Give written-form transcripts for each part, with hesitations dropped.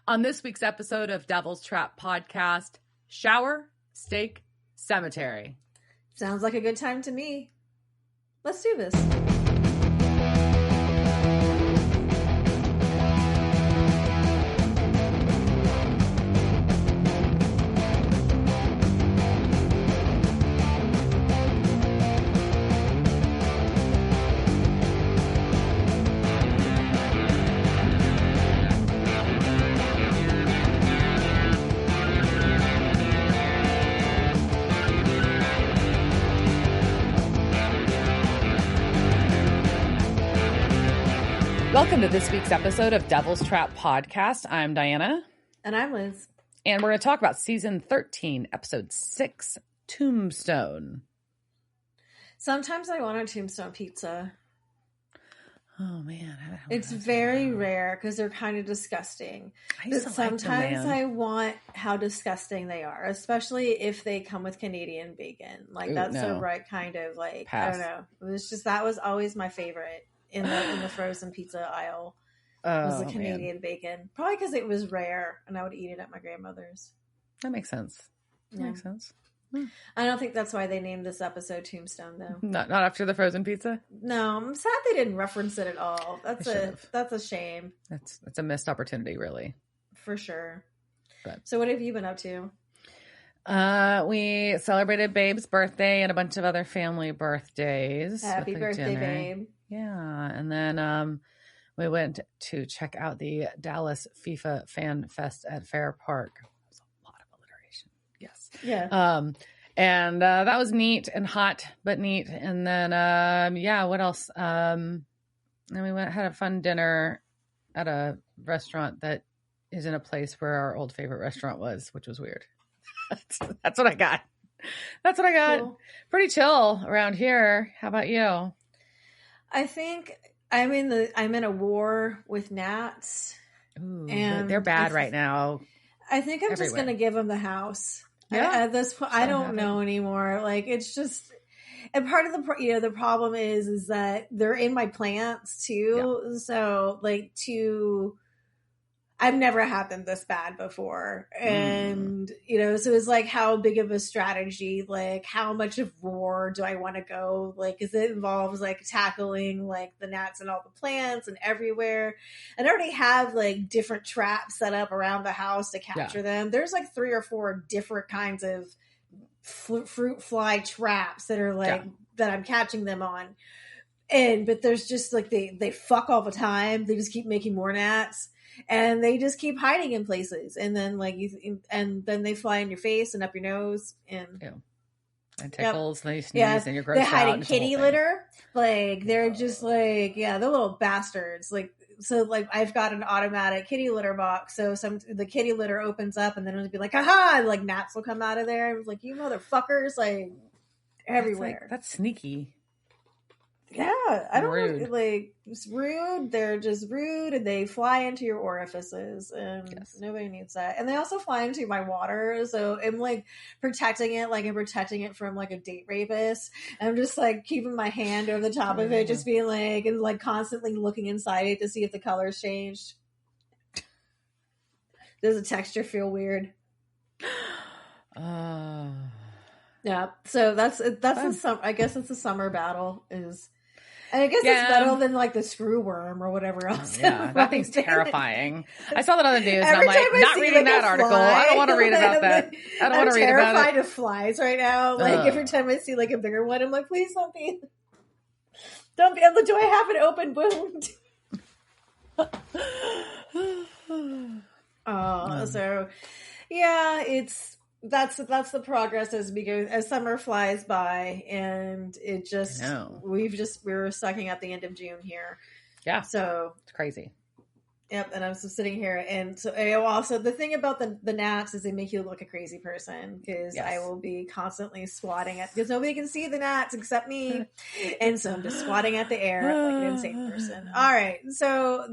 On this week's episode of Devil's Trap Podcast, Shower, Steak, Cemetery. Sounds like a good time to me. Let's do this. Welcome to this week's episode of Devil's Trap Podcast. I'm Diana. And I'm Liz. And we're going to talk about season 13, episode 6, Tombstone. Sometimes I want a Tombstone pizza. Oh, man. It's very rare because they're kind of disgusting. But sometimes I want how disgusting they are, especially if they come with Canadian bacon. Like, that's the right kind of, like, Pass. I don't know. It was just, that was always my favorite. In the frozen pizza aisle was the Canadian bacon. Probably because it was rare and I would eat it at my grandmother's. That makes sense. Makes sense. I don't think that's why they named this episode Tombstone, though. Not after the frozen pizza? No, I'm sad they didn't reference it at all. That's a shame. It's a missed opportunity, really. For sure. But. So what have you been up to? We celebrated Babe's birthday and a bunch of other family birthdays. Happy birthday, Babe. Yeah. And then we went to check out the Dallas FIFA Fan Fest at Fair Park. That was a lot of alliteration. Yes. Yeah. And that was neat and hot, but neat. And then, what else? Then we had a fun dinner at a restaurant that is in a place where our old favorite restaurant was, which was weird. That's what I got. Cool. Pretty chill around here. How about you? I think I'm in a war with gnats. Ooh, and they're bad right now. I think I'm just going to give them the house. Yeah. At this point, I don't know anymore. Like, it's just, and part of the problem is that they're in my plants too. Yeah. So like I've never had them this bad before. And, so it's like, how big of a strategy, like how much of war do I want to go? Like, because it involves like tackling like the gnats and all the plants and everywhere. And I already have like different traps set up around the house to capture them. There's like 3 or 4 different kinds of fruit fly traps that are like, that I'm catching them on. But there's just like, they fuck all the time. They just keep making more gnats. And they just keep hiding in places, and then then they fly in your face and up your nose, and tickles. And they sneeze, and you're grossed out. They hide in kitty litter, like they're just like they're little bastards. Like so, like I've got an automatic kitty litter box, so the kitty litter opens up, and then it'll be like, "Aha!" And like gnats will come out of there. And it's like, you motherfuckers, like everywhere. That's sneaky. Yeah, I don't know, like, it's rude. They're just rude, and they fly into your orifices, and nobody needs that. And they also fly into my water, so I'm like protecting it from like a date rapist. And I'm just like keeping my hand over the top of it, just being like, and like constantly looking inside it to see if the color's changed. Does the texture feel weird? Yeah, so that's I guess it's a summer battle is. And I guess it's better than like the screw worm or whatever else. Yeah, that thing's terrifying. I saw that on the news, and I'm like, not reading that article. I don't want to read about that. I don't want to read about it. I'm terrified of flies right now. Like every time I see like a bigger one, I'm like, please don't be. Do I have an open wound? So yeah, that's the progress as summer flies by, and it just we're sucking at the end of June here. Yeah, so it's crazy. Yep, and I'm just sitting here, and so also the thing about the gnats is they make you look like a crazy person, because I will be constantly swatting at, because nobody can see the gnats except me, and so I'm just swatting at the air like an insane person. All right, so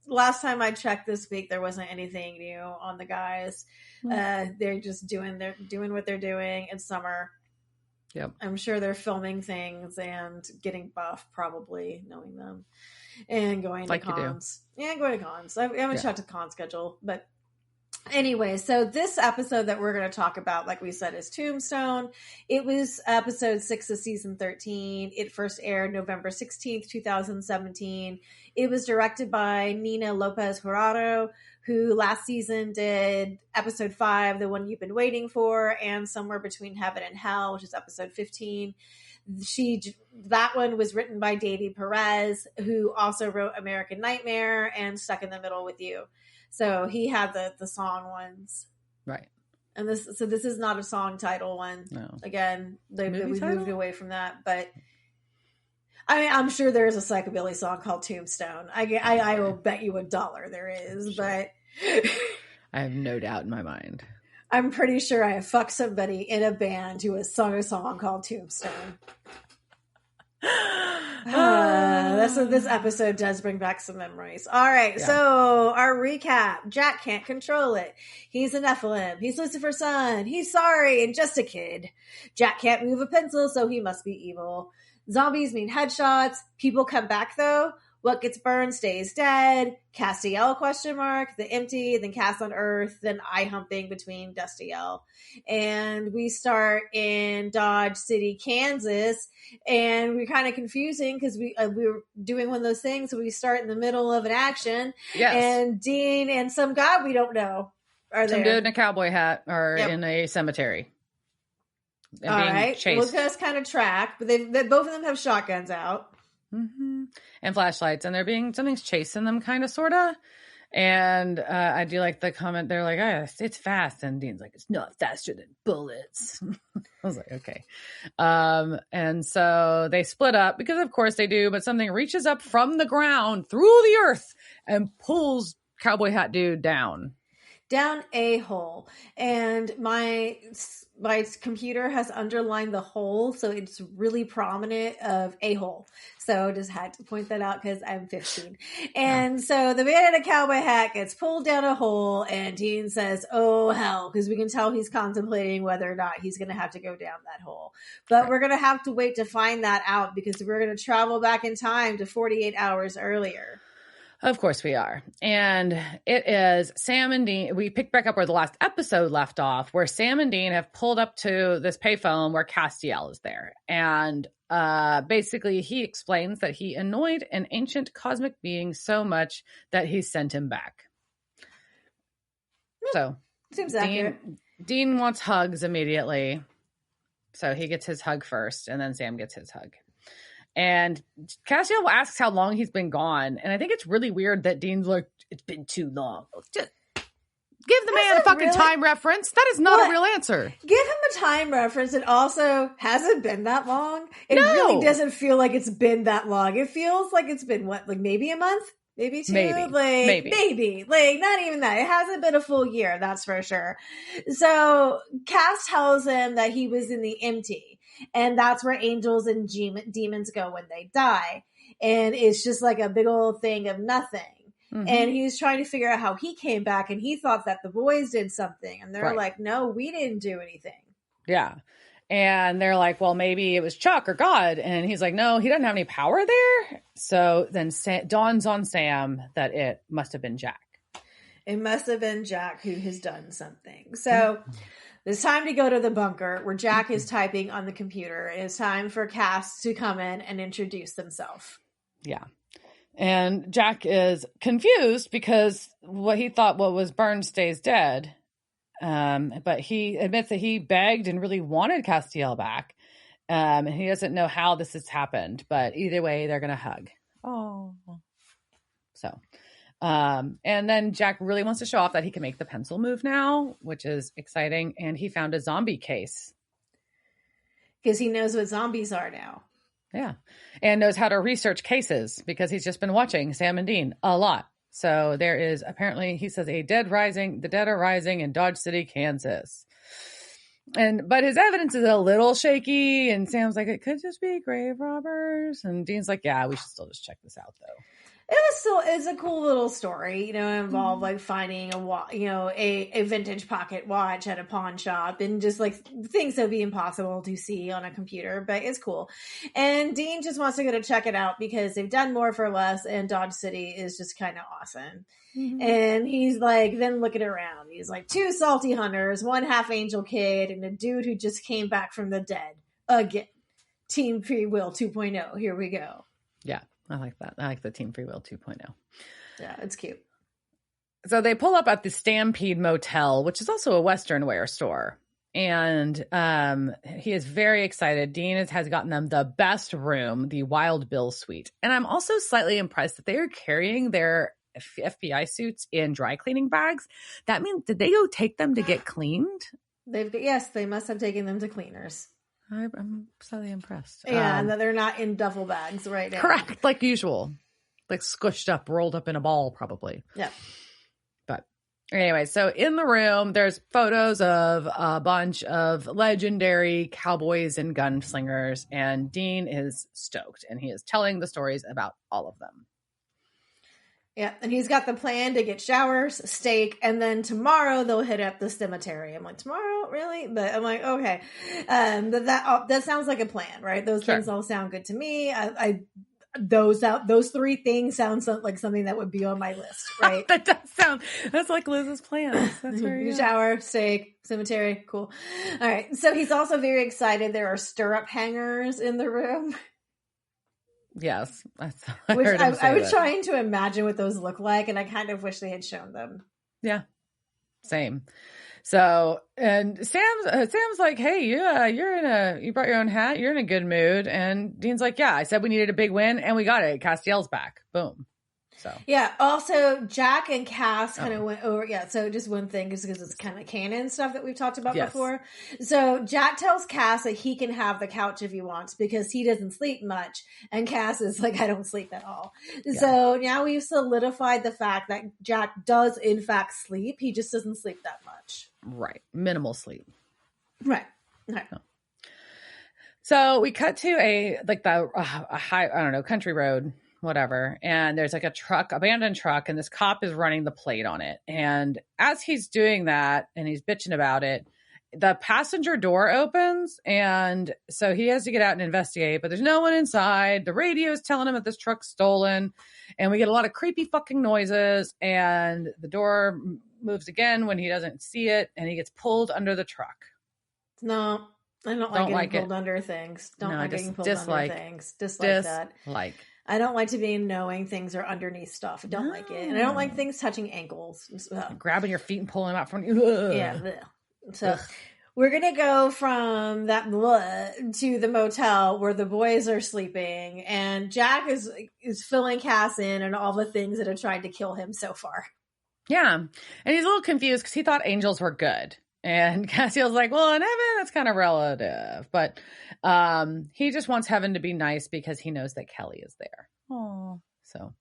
last time I checked this week, there wasn't anything new on the guys. They're just doing what they're doing. It's summer. Yep. I'm sure they're filming things and getting buff, probably, knowing them, and going to cons. Yeah, going to cons. I haven't checked the con schedule, but anyway, so this episode that we're going to talk about, like we said, is Tombstone. It was episode 6 of season 13. It first aired November 16th, 2017. It was directed by Nina Lopez Jurado, who last season did episode 5, The One You've Been Waiting For, and Somewhere Between Heaven and Hell, which is episode 15. That one was written by Davy Perez, who also wrote American Nightmare and Stuck in the Middle with You. So he had the song ones. Right. And this is not a song title one. No. Again, we moved away from that, but I mean, I'm sure there's a psychobilly song called Tombstone. I will bet you $1 there is, sure. But I have no doubt in my mind. I'm pretty sure I have fucked somebody in a band who has sung a song called Tombstone. This episode does bring back some memories. All right, So our recap. Jack can't control it. He's a Nephilim. He's Lucifer's son. He's sorry and just a kid. Jack can't move a pencil, so he must be evil. Zombies mean headshots. People come back, though. What gets burned stays dead. Castiel ? The empty, then cast on Earth, then eye humping between Dustiel. And we start in Dodge City, Kansas, and we're kind of confusing because we were doing one of those things. So we start in the middle of an action, and Dean and some guy we don't know are there. Some dude in a cowboy hat are in a cemetery. All right, look at us kind of track, but they both of them have shotguns out. Mm-hmm. And flashlights, and something's chasing them, kind of, sort of. And I do like the comment. They're like, "Oh, it's fast," and Dean's like, "It's not faster than bullets." I was like, "Okay." And so they split up because, of course, they do. But something reaches up from the ground through the earth and pulls cowboy hat dude down a hole. And my computer has underlined the hole, so it's really prominent of a hole. So just had to point that out because I'm 15. And so the man in a cowboy hat gets pulled down a hole, and Dean says, "Oh hell," because we can tell he's contemplating whether or not he's going to have to go down that hole. But we're going to have to wait to find that out because we're going to travel back in time to 48 hours earlier. Of course we are. And it is Sam and Dean. We picked back up where the last episode left off, where Sam and Dean have pulled up to this payphone where Castiel is there. And basically he explains that he annoyed an ancient cosmic being so much that he sent him back. So seems accurate. Dean wants hugs immediately. So he gets his hug first, and then Sam gets his hug. And Castiel asks how long he's been gone. And I think it's really weird that Dean's like, "It's been too long." Just give the man a fucking time reference. That is not a real answer. Give him a time reference. It also hasn't been that long. It really doesn't feel like it's been that long. It feels like it's been maybe a month? Maybe 2? Maybe. Like, not even that. It hasn't been a full year, that's for sure. So Cass tells him that he was in the empty. And that's where angels and demons go when they die. And it's just like a big old thing of nothing. Mm-hmm. And he's trying to figure out how he came back. And he thought that the boys did something. And they're like, "No, we didn't do anything." Yeah. And they're like, "Well, maybe it was Chuck or God." And he's like, "No, he doesn't have any power there." So then dawns on Sam that it must have been Jack. It must have been Jack who has done something. So it's time to go to the bunker where Jack is typing on the computer. It's time for Cass to come in and introduce themselves. Yeah. And Jack is confused because what he thought was burned stays dead. But he admits that he begged and really wanted Castiel back. And he doesn't know how this has happened. But either way, they're going to hug. Oh. So. And then Jack really wants to show off that he can make the pencil move now, which is exciting. And he found a zombie case. Because he knows what zombies are now. Yeah. And knows how to research cases because he's just been watching Sam and Dean a lot. So there is apparently, he says, the dead are rising in Dodge City, Kansas. But his evidence is a little shaky. And Sam's like, "It could just be grave robbers." And Dean's like, "Yeah, we should still just check this out though." It's a cool little story, you know, involved like finding a vintage pocket watch at a pawn shop and just like things that would be impossible to see on a computer, but it's cool. And Dean just wants to go to check it out because they've done more for less and Dodge City is just kind of awesome. And he's like, then looking around, he's like, 2 salty hunters, 1 half angel kid, and a dude who just came back from the dead again. Team Free Will 2.0. Here we go. Yeah. I like that. I like the Team Free Will 2.0. Yeah, it's cute. So they pull up at the Stampede Motel, which is also a Western wear store. And he is very excited. Dean has gotten them the best room, the Wild Bill Suite. And I'm also slightly impressed that they are carrying their FBI suits in dry cleaning bags. That means, did they go take them to get cleaned? Yes, they must have taken them to cleaners. I'm slightly impressed. Yeah, and that they're not in duffel bags right now. Correct, like usual. Like squished up, rolled up in a ball, probably. Yeah. But anyway, so in the room, there's photos of a bunch of legendary cowboys and gunslingers, and Dean is stoked, and he is telling the stories about all of them. Yeah, and he's got the plan to get showers, steak, and then tomorrow they'll hit up the cemetery. I'm like, tomorrow, really? But I'm like, okay, that sounds like a plan, right? Those things all sound good to me. Those 3 things sound like something that would be on my list, right? That's like Liz's plans. That's very shower, steak, cemetery, cool. All right, so he's also very excited. There are stirrup hangers in the room. Yes. I was trying to imagine what those look like, and I kind of wish they had shown them. Yeah. Same. So, and Sam's like, hey, you brought your own hat. You're in a good mood. And Dean's like, yeah, I said we needed a big win and we got it. Castiel's back. Boom. So yeah. Also, Jack and Cass kind of went over. Yeah. So just one thing, because it's kind of canon stuff that we've talked about before. So Jack tells Cass that he can have the couch if he wants because he doesn't sleep much, and Cass is like, I don't sleep at all. Yeah. So now we've solidified the fact that Jack does in fact sleep. He just doesn't sleep that much. Right. Minimal sleep. Right. So we cut to a high, I don't know, country road, whatever. And there's like a abandoned truck, and this cop is running the plate on it. And as he's doing that and he's bitching about it, the passenger door opens. And so he has to get out and investigate, but there's no one inside. The radio is telling him that this truck's stolen, and we get a lot of creepy fucking noises, and the door moves again when he doesn't see it, and he gets pulled under the truck. No, I don't like getting pulled under things. Getting pulled under things. Dislike that. I don't like to be knowing things are underneath stuff. I don't like it. And I don't like things touching ankles. Grabbing your feet and pulling them out from you. Ugh. Yeah. So we're going to go from that to the motel where the boys are sleeping. And Jack is filling Cass in and all the things that have tried to kill him so far. Yeah. And he's a little confused because he thought angels were good. And Castiel's like, well, in heaven, that's kind of relative. But he just wants heaven to be nice because he knows that Kelly is there. Oh, so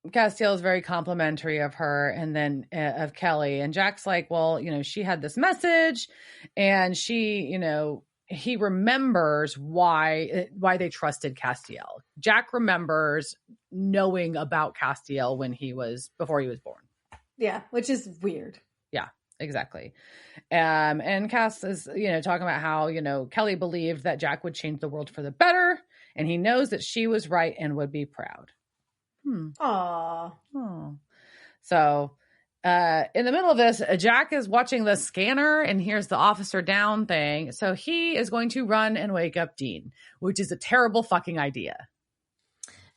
Castiel is very complimentary of her and then of Kelly. And Jack's like, well, she had this message, and she, he remembers why they trusted Castiel. Jack remembers knowing about Castiel before he was born. Yeah, which is weird. Yeah, exactly. And Cass is, talking about how, Kelly believed that Jack would change the world for the better, and he knows that she was right and would be proud. Aww. So, in the middle of this, Jack is watching the scanner and hears the officer down thing. So he is going to run and wake up Dean, which is a terrible fucking idea.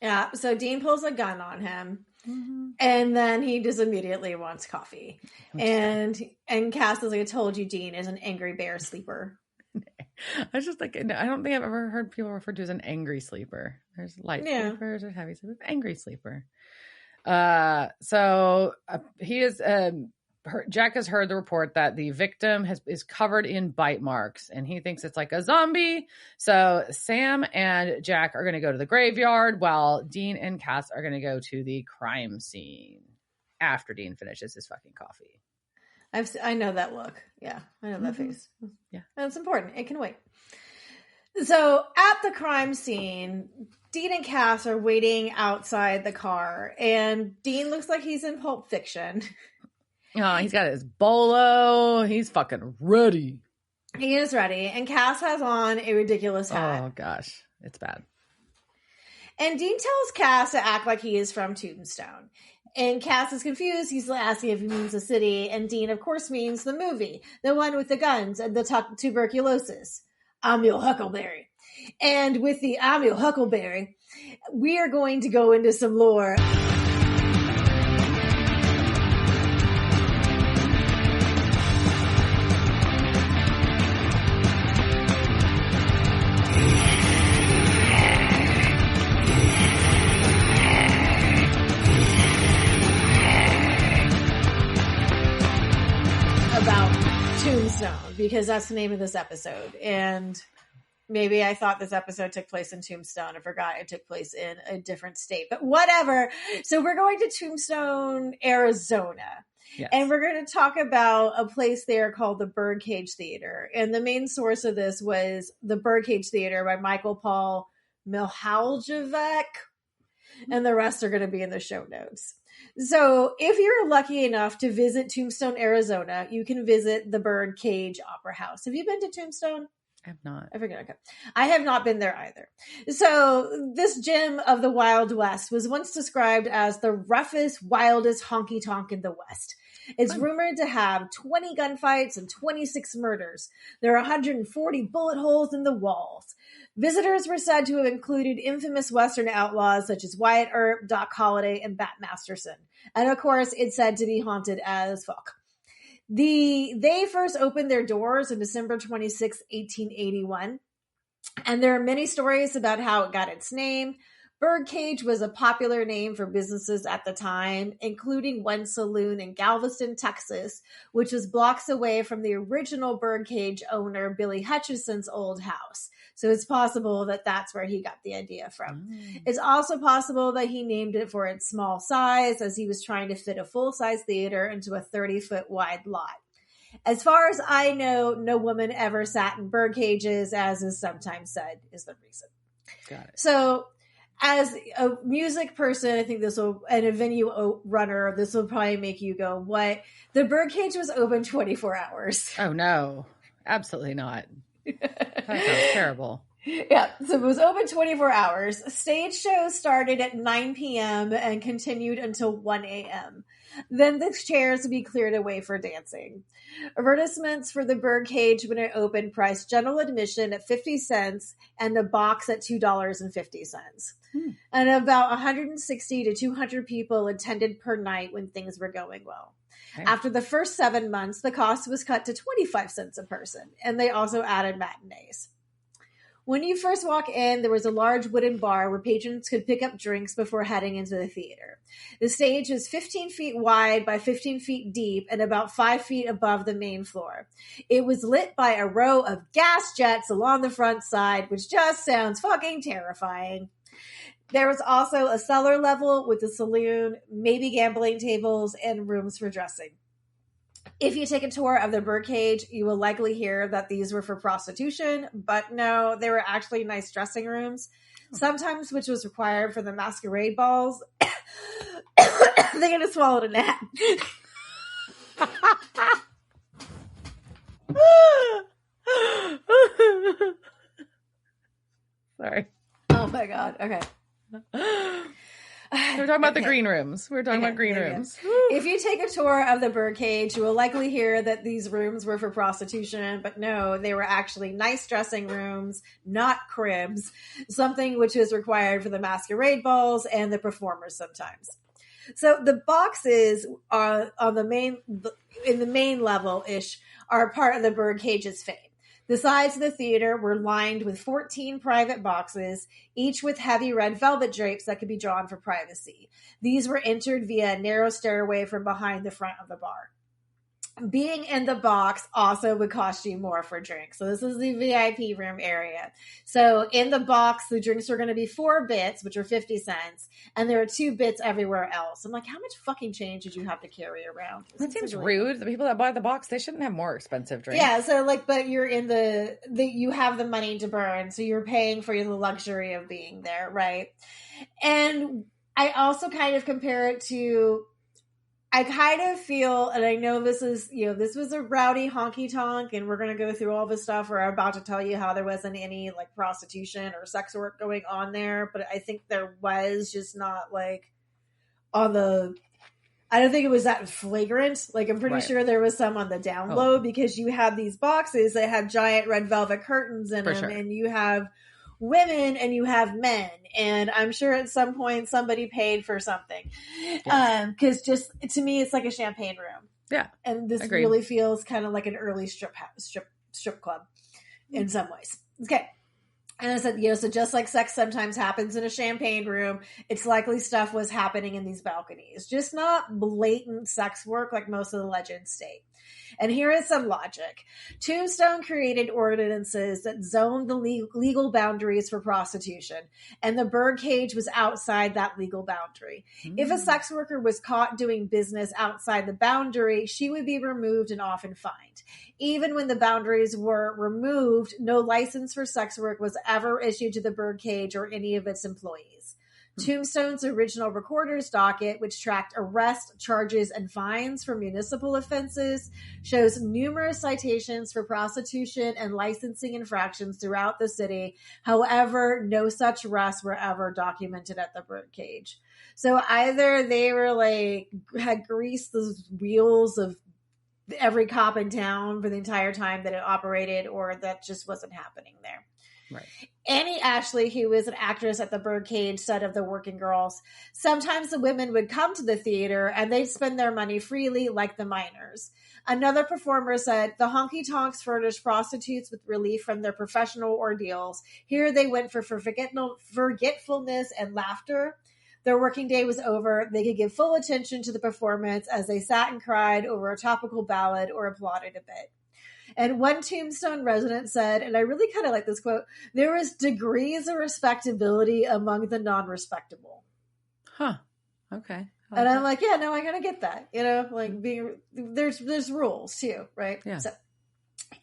Yeah. So Dean pulls a gun on him. Mm-hmm. And then he just immediately wants coffee. And Cass is like, I told you, Dean is an angry bear sleeper. I was just like, I don't think I've ever heard people referred to as an angry sleeper. There's light sleepers, there's heavy sleepers, angry sleeper. So he is, Jack has heard the report that the victim is covered in bite marks, and he thinks it's like a zombie. So Sam and Jack are going to go to the graveyard while Dean and Cass are going to go to the crime scene after Dean finishes his fucking coffee. I know that look. Yeah, I know that face. Yeah. That's important. It can wait. So at the crime scene, Dean and Cass are waiting outside the car, and Dean looks like he's in Pulp Fiction. Oh, he's got his bolo. He's fucking ready. He is ready, and Cass has on a ridiculous hat. Oh, gosh. It's bad. And Dean tells Cass to act like he is from Tombstone. And Cass is confused. He's asking if he means the city. And Dean, of course, means the movie. The one with the guns and the tuberculosis. I'm your Huckleberry. And with the I'm your Huckleberry, we are going to go into some lore. Tombstone, because that's the name of this episode. And maybe I thought this episode took place in Tombstone. I forgot it took place in a different state, but whatever. So we're going to Tombstone, Arizona. Yes. And we're going to talk about a place there called the Birdcage Theater. And the main source of this was the Birdcage Theater by Michael Paul Mihaljevic. And the rest are going to be in the show notes. So if you're lucky enough to visit Tombstone, Arizona, you can visit the Birdcage Opera House. Have you been to Tombstone? I have not. I forget. Okay. I have not been there either. So this gem of the Wild West was once described as the roughest, wildest honky tonk in the West. It's rumored to have 20 gunfights and 26 murders. There are 140 bullet holes in the walls. Visitors were said to have included infamous Western outlaws such as Wyatt Earp, Doc Holliday, and Bat Masterson. And of course, it's said to be haunted as fuck. They first opened their doors on December 26, 1881. And there are many stories about how it got its name. Birdcage was a popular name for businesses at the time, including one saloon in Galveston, Texas, which was blocks away from the original Birdcage owner, Billy Hutchison's old house. So it's possible that that's where he got the idea from. It's also possible that he named it for its small size, as he was trying to fit a full-size theater into a 30-foot wide lot. As far as I know, no woman ever sat in bird cages, as is sometimes said, is the reason. Got it. So as a music person, I think this will, and a venue runner, this will probably make you go, what? The Birdcage was open 24 hours. Oh, no. Absolutely not. That sounds terrible. Yeah, so it was open 24 hours. Stage shows started at 9 p.m. and continued until 1 a.m. Then the chairs would be cleared away for dancing. Advertisements for the Birdcage when it opened priced general admission at 50 cents and a box at $2.50. And about 160 to 200 people attended per night when things were going well. Okay. After the first 7 months, the cost was cut to 25 cents a person, and they also added matinees. When you first walk in, there was a large wooden bar where patrons could pick up drinks before heading into the theater. The stage was 15 feet wide by 15 feet deep and about 5 feet above the main floor. It was lit by a row of gas jets along the front side, which just sounds fucking terrifying. There was also a cellar level with a saloon, maybe gambling tables, and rooms for dressing. If you take a tour of the Birdcage, you will likely hear that these were for prostitution, but no, they were actually nice dressing rooms, sometimes which was required for the masquerade balls. They could have swallowed a gnat. Sorry. Oh my God. Okay. We're talking about the green rooms. We're talking about green rooms. If you take a tour of the Birdcage, you will likely hear that these rooms were for prostitution, but no, they were actually nice dressing rooms, not cribs, something which is required for the masquerade balls and the performers sometimes. So the boxes are in the main level-ish are part of the Birdcage's fame. The sides of the theater were lined with 14 private boxes, each with heavy red velvet drapes that could be drawn for privacy. These were entered via a narrow stairway from behind the front of the bar. being in the box also would cost you more for drinks. So this is the VIP room area. So in the box, the drinks are going to be 4 bits, which are 50 cents. And there are 2 bits everywhere else. I'm like, how much fucking change did you have to carry around? That seems rude. The people that buy the box, they shouldn't have more expensive drinks. Yeah. So like, but you're in you have the money to burn. So you're paying for the luxury of being there. Right. And I also kind of compare it to, I kind of feel, and I know this is, this was a rowdy honky tonk, and we're going to go through all this stuff. We're about to tell you how there wasn't any like prostitution or sex work going on there, but I think there was, just not like I don't think it was that flagrant. Like, I'm pretty sure there was some on the down low, because you have these boxes that have giant red velvet curtains in them, and you have women and you have men, and I'm sure at some point somebody paid for something. Yes. Because just to me, it's like a champagne room. Yeah, and this really feels kind of like an early strip club in some ways. Okay. And I said, so just like sex sometimes happens in a champagne room, it's likely stuff was happening in these balconies. Just not blatant sex work like most of the legends state. And here is some logic. Tombstone created ordinances that zoned the legal boundaries for prostitution, and the birdcage was outside that legal boundary. If a sex worker was caught doing business outside the boundary, she would be removed and often fined. Even when the boundaries were removed, no license for sex work was ever issued to the birdcage or any of its employees. Tombstone's original recorder's docket, which tracked arrest, charges, and fines for municipal offenses, shows numerous citations for prostitution and licensing infractions throughout the city. However, no such arrests were ever documented at the birdcage. So either they were had greased the wheels of every cop in town for the entire time that it operated, or that just wasn't happening there. Right. Annie Ashley, who was an actress at the Birdcage, said of the working girls, sometimes the women would come to the theater and they'd spend their money freely like the minors. Another performer said, the honky tonks furnished prostitutes with relief from their professional ordeals. Here they went for forgetfulness and laughter. Their working day was over. They could give full attention to the performance as they sat and cried over a topical ballad or applauded a bit. And one Tombstone resident said, and I really kind of like this quote, there was degrees of respectability among the non-respectable. Huh. Okay. And I'm like, yeah, no, I kind of get that. There's rules too, right? Yeah. So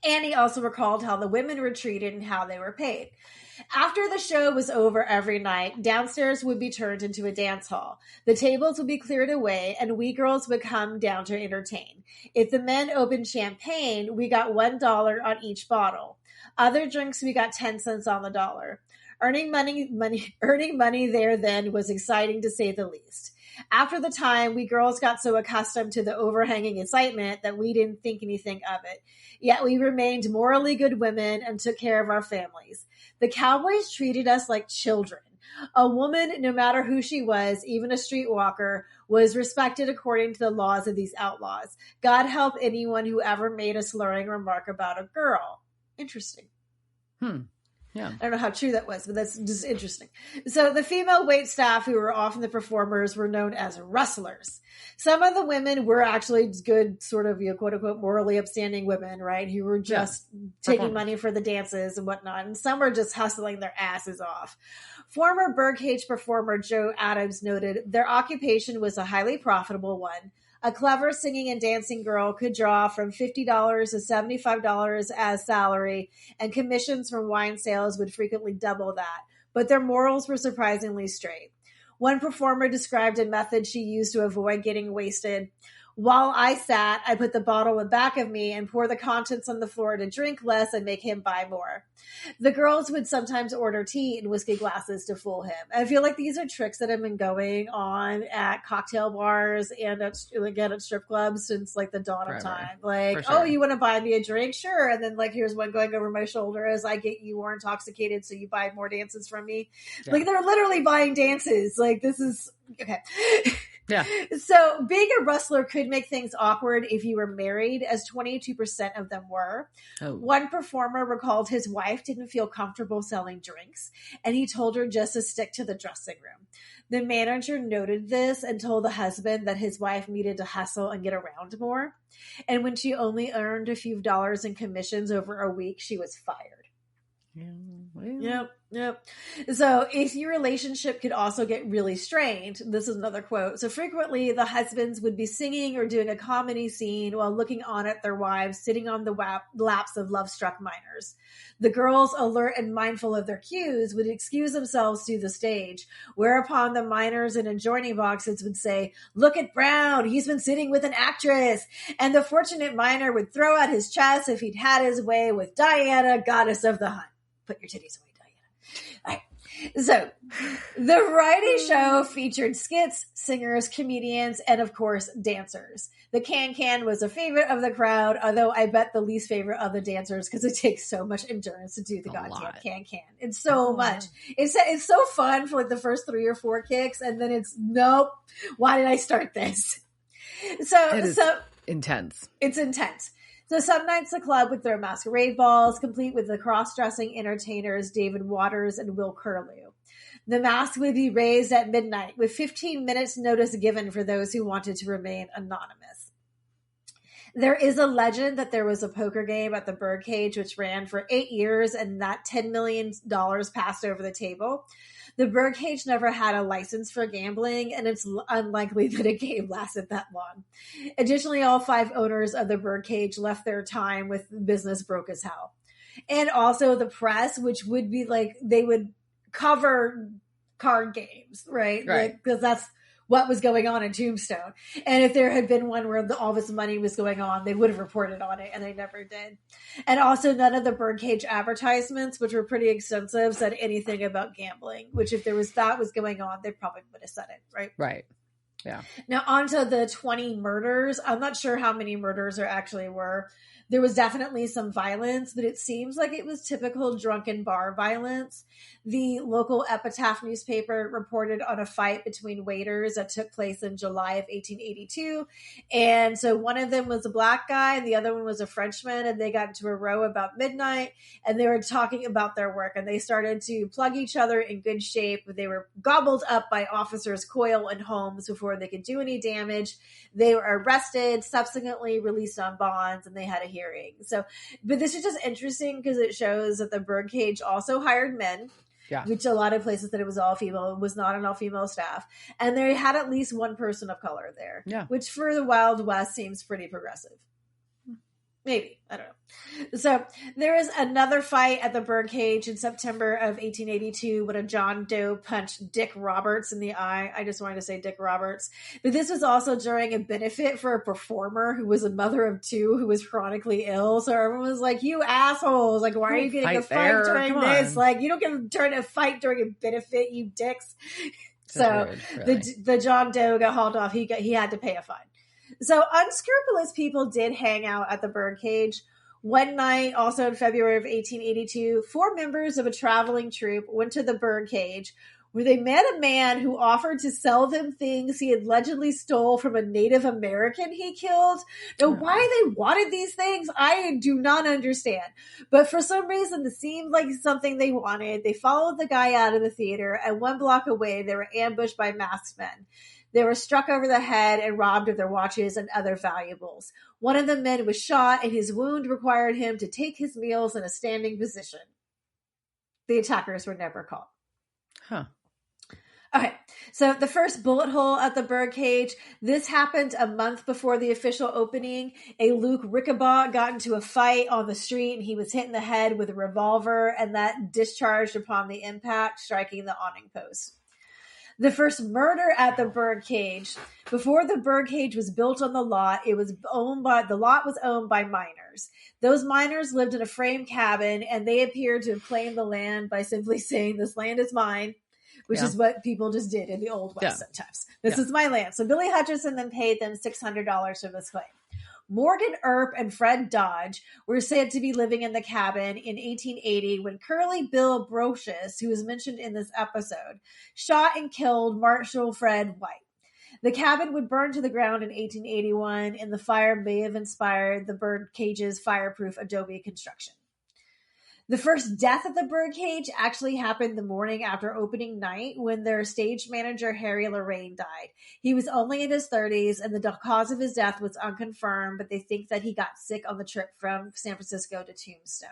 Annie also recalled how the women were treated and how they were paid. After the show was over every night, downstairs would be turned into a dance hall. The tables would be cleared away, and we girls would come down to entertain. If the men opened champagne, we got $1 on each bottle. Other drinks, we got 10 cents on the dollar. Earning money there then was exciting, to say the least. After the time, we girls got so accustomed to the overhanging excitement that we didn't think anything of it. Yet we remained morally good women and took care of our families. The cowboys treated us like children. A woman, no matter who she was, even a streetwalker, was respected according to the laws of these outlaws. God help anyone who ever made a slurring remark about a girl. Interesting. Yeah. I don't know how true that was, but that's just interesting. So the female wait staff, who were often the performers, were known as rustlers. Some of the women were actually good, sort of, quote unquote, morally upstanding women, right? Who were just taking money for the dances and whatnot. And some were just hustling their asses off. Former Birdcage performer Joe Adams noted their occupation was a highly profitable one. A clever singing and dancing girl could draw from $50 to $75 as salary, and commissions from wine sales would frequently double that. But their morals were surprisingly straight. One performer described a method she used to avoid getting wasted. While I sat, I put the bottle in back of me and pour the contents on the floor to drink less and make him buy more. The girls would sometimes order tea in whiskey glasses to fool him. I feel like these are tricks that have been going on at cocktail bars and at strip clubs since like the dawn of time. Like, oh, you want to buy me a drink? Sure. And then here's one going over my shoulder as I get you more intoxicated so you buy more dances from me. Yeah. Like, they're literally buying dances. Like, this is... Okay. Yeah. So being a rustler could make things awkward if you were married, as 22% of them were. Oh. One performer recalled his wife didn't feel comfortable selling drinks, and he told her just to stick to the dressing room. The manager noted this and told the husband that his wife needed to hustle and get around more. And when she only earned a few dollars in commissions over a week, she was fired. Yeah, well. Yep. So if your relationship could also get really strained, this is another quote. So frequently the husbands would be singing or doing a comedy scene while looking on at their wives sitting on the laps of love-struck minors. The girls, alert and mindful of their cues, would excuse themselves to the stage, whereupon the minors in adjoining boxes would say, "Look at Brown, he's been sitting with an actress." And the fortunate minor would throw out his chest if he'd had his way with Diana, goddess of the hunt. Put your titties away, Diana. All right. So the variety show featured skits, singers, comedians, and of course, dancers. The can-can was a favorite of the crowd, although I bet the least favorite of the dancers because it takes so much endurance to do the goddamn can-can. It's so much. It's so fun for like the first 3 or 4 kicks, and then it's, nope, why did I start this? So intense. It's intense. So some nights the club would throw masquerade balls, complete with the cross-dressing entertainers David Waters and Will Curlew. The mask would be raised at midnight, with 15 minutes notice given for those who wanted to remain anonymous. There is a legend that there was a poker game at the Birdcage which ran for 8 years, and that $10 million passed over the table. The Birdcage never had a license for gambling, and it's unlikely that a game lasted that long. Additionally, all 5 owners of the Birdcage left their time with business broke as hell. And also the press, which would be like, they would cover card games, right? Because that's what was going on in Tombstone. And if there had been one where all this money was going on, they would have reported on it, and they never did. And also none of the Birdcage advertisements, which were pretty extensive, said anything about gambling, which if there was that was going on, they probably would have said it, right? Right. Yeah. Now on to the 20 murders. I'm not sure how many murders there actually were. There was definitely some violence, but it seems like it was typical drunken bar violence. The local Epitaph newspaper reported on a fight between waiters that took place in July of 1882. And so one of them was a black guy, and the other one was a Frenchman, and they got into a row about midnight, and they were talking about their work, and they started to plug each other in good shape, but they were gobbled up by officers Coyle and Holmes before they could do any damage. They were arrested, subsequently released on bonds, and they had a hearing. So, but this is just interesting because it shows that the Birdcage also hired men. Yeah. Which a lot of places said it was all female. It was not an all-female staff. And they had at least one person of color there. Yeah. Which for the Wild West seems pretty progressive. Maybe. I don't know. So there was another fight at the Birdcage in September of 1882 when a John Doe punched Dick Roberts in the eye. I just wanted to say Dick Roberts. But this was also during a benefit for a performer who was a mother of 2 who was chronically ill. So everyone was like, you assholes. Like, why are you getting a fight during this? Like, you don't get a turn a fight during a benefit, you dicks. So rude, really. the John Doe got hauled off. He had to pay a fine. So unscrupulous people did hang out at the Birdcage. One night, also in February of 1882, 4 members of a traveling troupe went to the Birdcage, where they met a man who offered to sell them things he had allegedly stole from a Native American he killed. Now, why they wanted these things, I do not understand. But for some reason, it seemed like something they wanted. They followed the guy out of the theater, and 1 block away, they were ambushed by masked men. They were struck over the head and robbed of their watches and other valuables. One of the men was shot, and his wound required him to take his meals in a standing position. The attackers were never caught. Huh. Okay, so the first bullet hole at the Birdcage, this happened a month before the official opening. A Luke Rickabaugh got into a fight on the street, and he was hit in the head with a revolver, and that discharged upon the impact, striking the awning post. The first murder at the Birdcage. Before the Birdcage was built on the lot, the lot was owned by miners. Those miners lived in a frame cabin, and they appeared to have claimed the land by simply saying, "This land is mine," which is what people just did in the Old West sometimes. This is my land. So Billy Hutchison then paid them $600 for this claim. Morgan Earp and Fred Dodge were said to be living in the cabin in 1880 when Curly Bill Brocious, who was mentioned in this episode, shot and killed Marshal Fred White. The cabin would burn to the ground in 1881, and the fire may have inspired the birdcage's fireproof adobe construction. The first death at the birdcage actually happened the morning after opening night when their stage manager, Harry Lorraine, died. He was only in his 30s, and the cause of his death was unconfirmed, but they think that he got sick on the trip from San Francisco to Tombstone.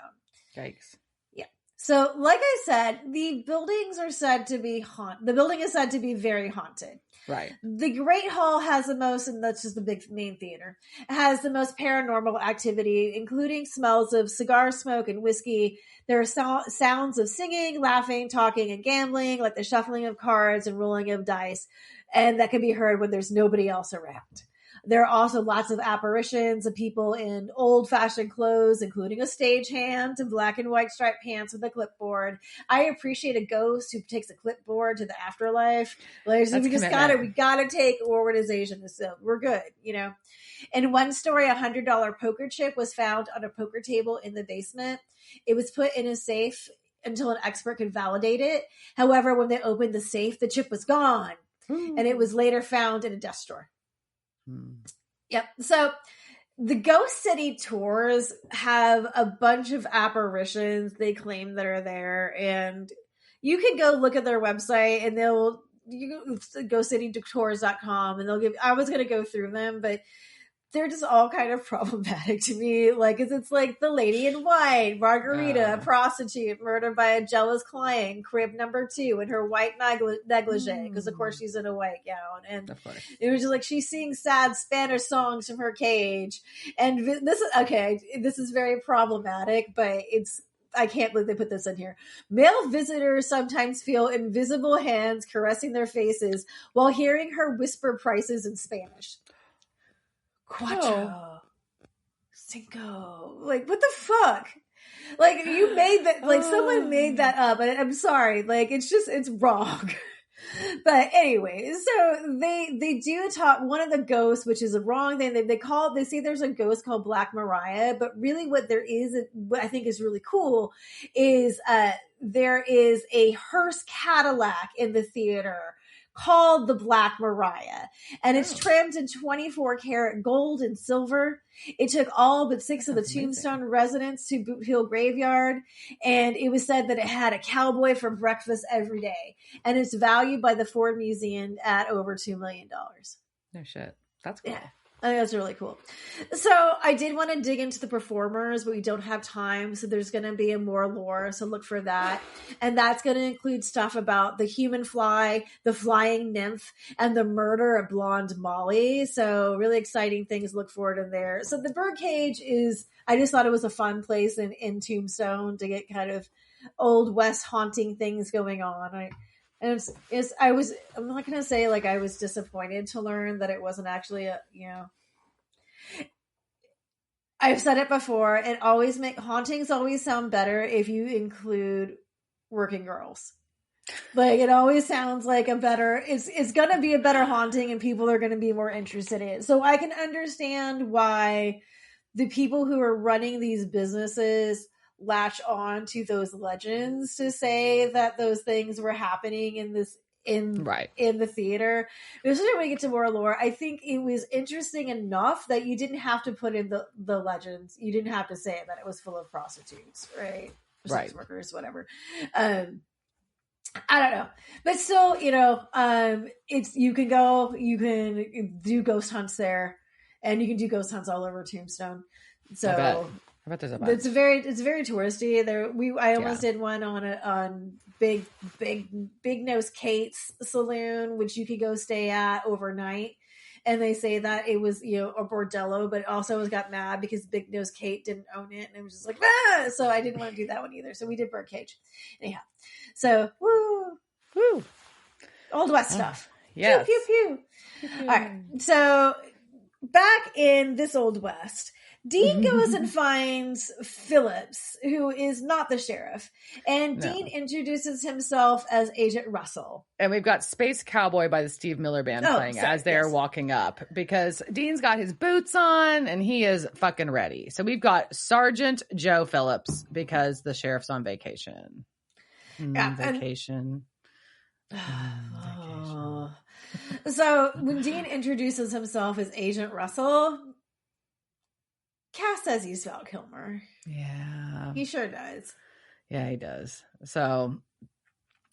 Yikes. Yeah. So, like I said, the buildings are said to be the building is said to be very haunted. Right. The Great Hall has the most, and that's just the big main theater, has the most paranormal activity, including smells of cigar smoke and whiskey. There are sounds of singing, laughing, talking, and gambling, like the shuffling of cards and rolling of dice, and that can be heard when there's nobody else around. There are also lots of apparitions of people in old-fashioned clothes, including a stagehand and black and white striped pants with a clipboard. I appreciate a ghost who takes a clipboard to the afterlife. Like, we gotta take organization. So we're good, you know. In one story, a $100 poker chip was found on a poker table in the basement. It was put in a safe until an expert could validate it. However, when they opened the safe, the chip was gone, and it was later found in a desk drawer. Yep. So the Ghost City tours have a bunch of apparitions they claim that are there, and you can go look at their website and ghostcitytours.com, and I was going to go through them, but they're just all kind of problematic to me. Like, it's like the lady in white, Margarita, a prostitute, murdered by a jealous client, crib number 2, in her white negligee, because of course she's in a white gown. And it was just like, she sings sad Spanish songs from her cage. And this is very problematic, but I can't believe they put this in here. Male visitors sometimes feel invisible hands caressing their faces while hearing her whisper prices in Spanish. Cuatro, cinco, like, what the fuck? Like, you made that, like, someone made that up, and I'm sorry, like, it's wrong. But anyway, so they do talk, one of the ghosts, which is a wrong thing, they say there's a ghost called Black Mariah, but really what there is, what I think is really cool, is there is a hearse Cadillac in the theater called the Black Mariah, and it's trimmed in 24 karat gold and silver. It took all but 6 of the Tombstone residents to Boot Hill Graveyard, and it was said that it had a cowboy for breakfast every day, and it's valued by the Ford Museum at over $2 million. No shit. That's cool. Yeah. I think that's really cool. So I did want to dig into the performers, but we don't have time. So there's going to be more lore. So look for that. And that's going to include stuff about the human fly, the flying nymph, and the murder of blonde Molly. So really exciting things. Look forward in there. So the birdcage I just thought it was a fun place in Tombstone to get kind of Old West haunting things going on. I'm not going to say like I was disappointed to learn that it wasn't actually I've said it before. Hauntings always sound better if you include working girls. Like, it always sounds like it's going to be a better haunting, and people are going to be more interested in it. So I can understand why the people who are running these businesses latch on to those legends to say that those things were happening in the theater. Especially when we get to more lore, I think it was interesting enough that you didn't have to put in the legends. You didn't have to say that it was full of prostitutes, right? Sex workers, whatever. I don't know, but still, you can do ghost hunts there, and you can do ghost hunts all over Tombstone. So I bet there's a bunch. It's very touristy. I almost did one on Big Nose Kate's saloon, which you could go stay at overnight. And they say that it was, a bordello, but also was got mad because Big Nose Kate didn't own it, and it was just like, ah! So I didn't want to do that one either. So we did Birdcage. Anyhow, so woo, Old West stuff. Yeah. Pew pew pew. All right, so back in this Old West, Dean goes and finds Phillips, who is not the sheriff. And Dean introduces himself as Agent Russell. And we've got Space Cowboy by the Steve Miller Band playing as they're walking up, because Dean's got his boots on and he is fucking ready. So we've got Sergeant Joe Phillips because the sheriff's on vacation. Vacation. Oh. So when Dean introduces himself as Agent Russell, Cass says he's Val Kilmer. Yeah. He sure does. Yeah, he does. So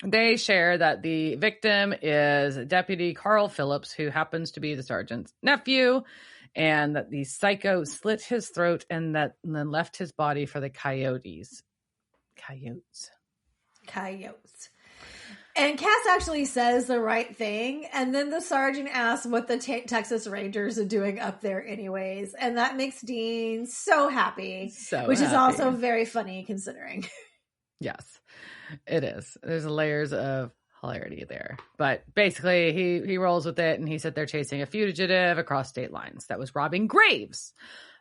they share that the victim is Deputy Carl Phillips, who happens to be the sergeant's nephew, and that the psycho slit his throat and then left his body for the coyotes. Coyotes. And Cass actually says the right thing. And then the sergeant asks what the Texas Rangers are doing up there anyways. And that makes Dean so happy, which is also very funny considering. Yes, it is. There's layers of hilarity there. But basically, he rolls with it, and he said they're chasing a fugitive across state lines that was robbing graves.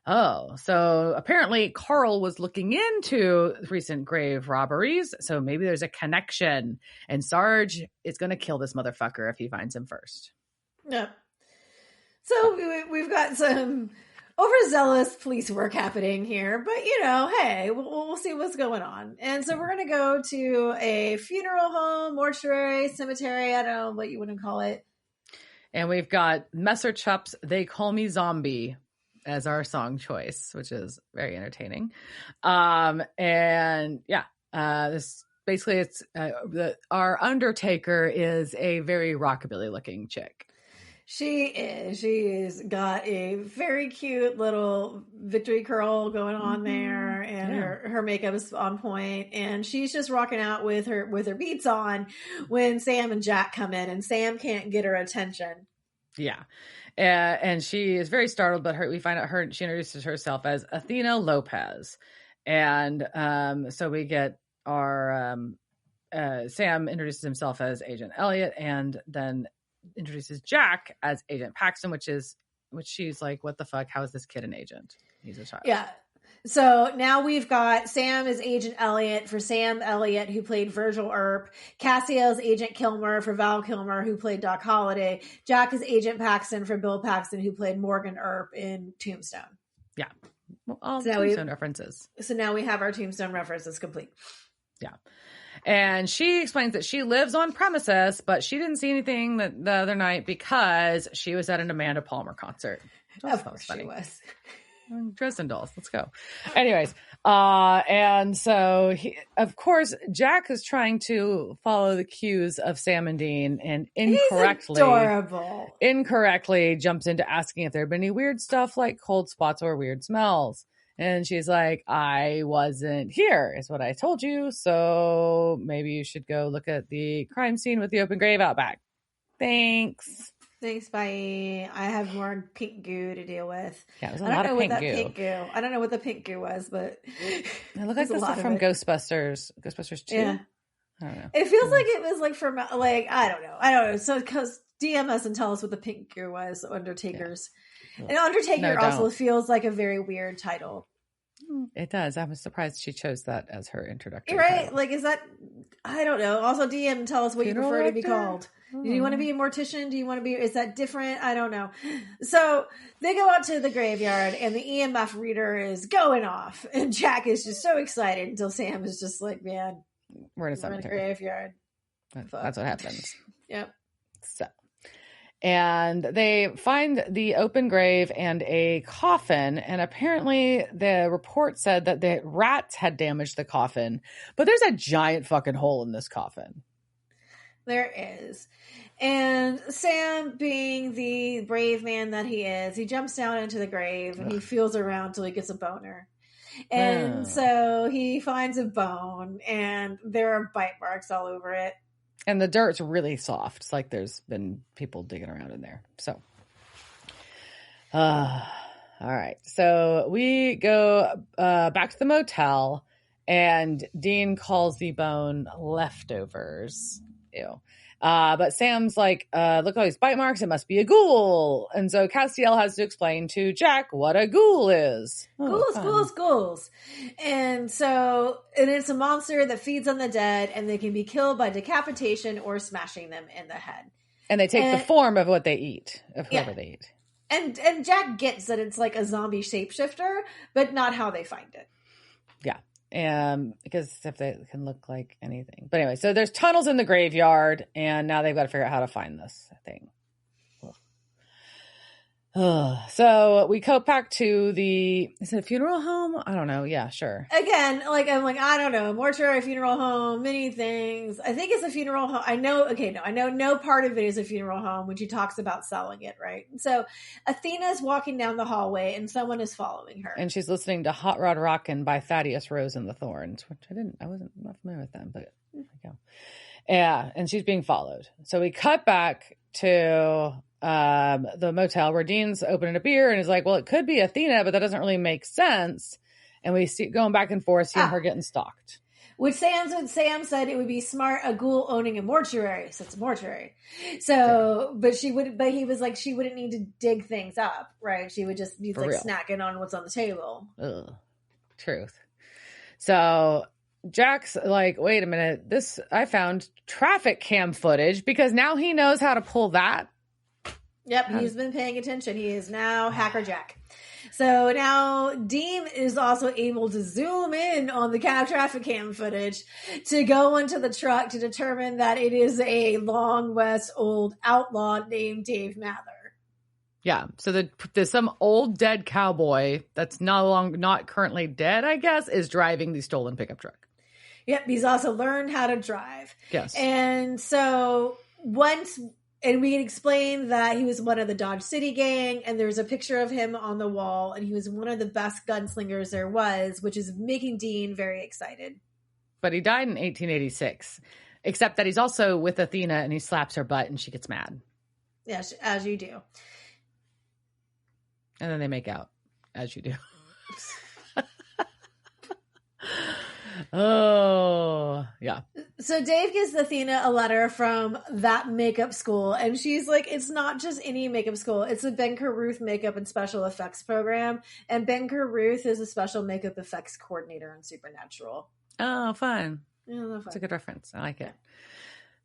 Oh, so apparently Carl was looking into recent grave robberies, so maybe there's a connection, and Sarge is going to kill this motherfucker if he finds him first. Yeah. So we've got some overzealous police work happening here, but hey, we'll see what's going on. And so we're going to go to a funeral home, mortuary, cemetery, I don't know what you want to call it. And we've got Messer Chup's They Call Me Zombie as our song choice, which is very entertaining. And yeah, this basically it's our Undertaker is a very rockabilly looking chick. She is. She's got a very cute little victory curl going on there, and her makeup is on point, and she's just rocking out with her beats on when Sam and Jack come in, and Sam can't get her attention. Yeah. And she is very startled, but we find out she introduces herself as Athena Lopez. And so we get our Sam introduces himself as Agent Elliot, and then introduces Jack as Agent Paxton, which she's like, what the fuck? How is this kid an agent? He's a child. Yeah. So now we've got Sam as Agent Elliot for Sam Elliott, who played Virgil Earp. Cassio Agent Kilmer for Val Kilmer, who played Doc Holliday. Jack is Agent Paxton for Bill Paxton, who played Morgan Earp in Tombstone. Yeah. Well, all Tombstone references. So now we have our Tombstone references complete. Yeah. And she explains that she lives on premises, but she didn't see anything the other night because she was at an Amanda Palmer concert. Of course she was. Dresden Dolls. Let's go. Anyways, and so of course, Jack is trying to follow the cues of Sam and Dean, and incorrectly jumps into asking if there had been any weird stuff like cold spots or weird smells. And she's like, I wasn't here, is what I told you. So maybe you should go look at the crime scene with the open grave out back. Thanks. Thanks, bye. I have more pink goo to deal with. Yeah, it was a lot of pink goo. I don't know what the pink goo was, but it looked like this was from Ghostbusters. Ghostbusters 2? Yeah. I don't know. It feels like it was like from, like, I don't know. So, because DM doesn't tell us what the pink goo was, Undertaker's. Yeah. And Undertaker also feels like a very weird title. It does. I was surprised she chose that as her introductory right? title. Like, is that, I don't know. Also, DM, tell us what you prefer to be called. Do you want to be a mortician? Do you want to be, is that different? I don't know. So they go out to the graveyard and the EMF reader is going off. And Jack is just so excited until Sam is just like, man, we're in a cemetery. Graveyard. That's what happens. Yep. So, and they find the open grave and a coffin. And apparently the report said that the rats had damaged the coffin, but there's a giant fucking hole in this coffin. There is. And Sam, being the brave man that he is, he jumps down into the grave and he feels around till he gets a boner. And so he finds a bone and there are bite marks all over it. And the dirt's really soft. It's like there's been people digging around in there. So, all right. So we go back to the motel and Dean calls the bone leftovers. Ew. But Sam's like, look at all these bite marks. It must be a ghoul. And so Castiel has to explain to Jack what a ghoul is. Ghouls. And so, and it's a monster that feeds on the dead and they can be killed by decapitation or smashing them in the head. And they take the form of what they eat, of whoever they eat. And Jack gets that it's like a zombie shapeshifter, but not how they find it. Yeah. because if they can look like anything. But anyway, so there's tunnels in the graveyard, and now they've got to figure out how to find this thing. So we go back to is it a funeral home? I don't know. Yeah, sure. Again, like, I'm like, I don't know. Mortuary, funeral home, many things. I think it's a funeral home. I know no part of it is a funeral home when she talks about selling it, right? So Athena's walking down the hallway and someone is following her. And she's listening to Hot Rod Rockin' by Thaddeus Rose and the Thorns, which I wasn't not familiar with them, but there we go. Yeah, and she's being followed. So we cut back to the motel where Dean's opening a beer and is like, well, it could be Athena, but that doesn't really make sense. And we see going back and forth, seeing her getting stalked. Which Sam said it would be smart, a ghoul owning a mortuary, so it's a mortuary. So, but he was like, she wouldn't need to dig things up, right? She would just be like snacking on what's on the table. Ugh. Truth. So Jack's like, wait a minute, I found traffic cam footage, because now he knows how to pull that. Yep, he's been paying attention. He is now Hacker Jack. So now Dean is also able to zoom in on the traffic cam footage to go into the truck to determine that it is a Long West old outlaw named Dave Mather. Yeah, so there's some old dead cowboy that's not currently dead, I guess, is driving the stolen pickup truck. Yep, he's also learned how to drive. Yes. And so and we can explain that he was one of the Dodge City gang, and there's a picture of him on the wall, and he was one of the best gunslingers there was, which is making Dean very excited. But he died in 1886, except that he's also with Athena, and he slaps her butt, and she gets mad. Yes, as you do. And then they make out, as you do. Oh, yeah. So Dave gives Athena a letter from that makeup school, and she's like, it's not just any makeup school. It's a Ben Carruth makeup and special effects program, and Ben Carruth is a special makeup effects coordinator in Supernatural. Oh, fun. Yeah, that's a good reference. I like it.